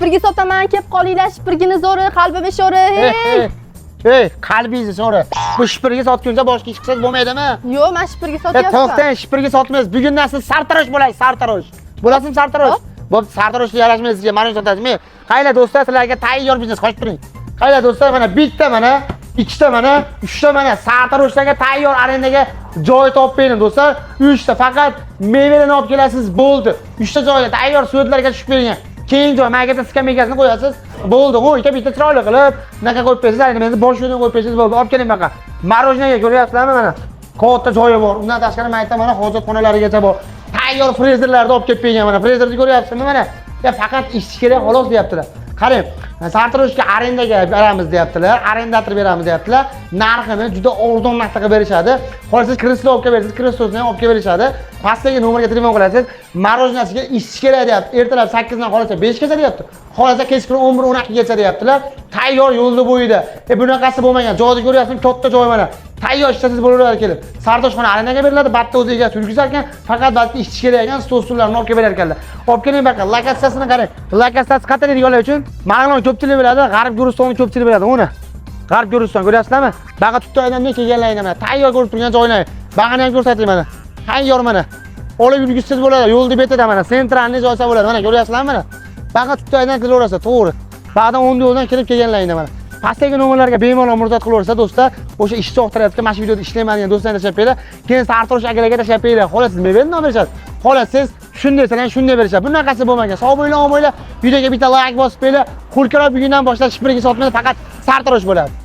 Shipirga sotaman, kelib qolinglar, shipirgini zo'ri, qalbimi sho'ri. Hey, qalbingizni so'ra. Bu shipirga sotguncha boshqa ish qilsangiz bo'lmaydimi? Yo'q, men shipirga sotyapman. To'xtang, shipirga sotmaysiz. Bugundan siz sartarosh bo'laysiz, sartarosh. Bo'lasizmi sartarosh? Bo'p, sartaroshga yarashmaysiz sizga, mana sotadimi? Qaylar do'stlar, sizlarga tayyor biznes qo'shib turing. Qaylar do'stlar, mana bitta mana, ikkita mana, uchta mana sartaroshlarga tayyor arendaga joy topib bering do'stlar. 3 ta faqat mevalarni olib kelasiz, bo'ldi. 3 ta joyga tayyor suvlarga tushib bering. Keyin joy marketda skameykasini qo'yasiz. Bo'ldi, o'yga bitta chiroyli qilib, naqa qo'yib bersangiz, endi bosh yo'ldan qo'yib bersangiz bo'ldi. Olib keling baqa. Marojnaga ko'ryapsizlarmi mana? Katta joyi bor. Undan tashqari mayda mana hojatxonalarigacha bor. Tayyor frezerlarni olib kelib bergan mana. Frezerni ko'ryapsizmi mana? Ya faqat ish kerak xolos deyaptilar. Qarang, sartaroshga arendaga beramiz deyaptilar, arendator beramiz deyaptilar. Narxini juda arzon narxga berishadi. Xohlasangiz kreslo olib kelib berasiz, kreslosini ham olib kelib berishadi. Pastdagi nomerga telefon qilasiz. Marojnasiga ish kerak deyapti. Ertalab 8 dan xolasa 5 gacha deyapti. Xolasa kechqurun 11-12 gacha deyaptilar. Tayyor yo'lda bo'yida. Bunaqasi bo'lmagan. Joyni ko'ryapsizmi? Katta joy mana. Tayyor ishlasiz bo'laveradi kelib. Sartaroshxona arendaga beriladi, batta o'zi egasi yurgizar ekan, faqat balki ish kerak ekan stol-stullarni olib kelib berar ekanlar. Olib keling baqa, lokatsiyasini qarang. Lokatsiyasi qayerda joylar uchun? Ma'lum ko'pchilik biladi, G'arb Guristonning ko'pchilik biladi, uni. G'arb Guriston ko'ryapsizlarmi? Baqa tutaydan men kelganlaringda mana tayyor ko'rib turgan joylar. Bag'ani ham ko'rsating mana. Tayyor mana. Olib yurgizsiz bo'ladi, yo'lda betida mana, sentralni joysa bo'ladi. Mana ko'ryapsizlarmi mana? Baqa tutaydan qilaverasiz, to'g'ri. Ba'dan 10 yo'ldan kirib kelganlaringda mana. Pastdagi nomerlarga bemalol murojaat qilaversa do'stlar, o'sha ishchi o'qtirayotgan mana shu videoda ishlayman degan do'stlarni tashlab beringlar. Keyin sartarosh akalarga tashlab beringlar. Xolos nima beradi, nima berishadi? Xolos siz shunday salan shunday berishadi. Bunaqasi bo'lmagan. Sog' bo'linglar, omon bo'linglar. Videoga bitta like bosib beringlar. Xulkaro bugundan boshlab shipirga sotmaydi, faqat sartarosh bo'ladi.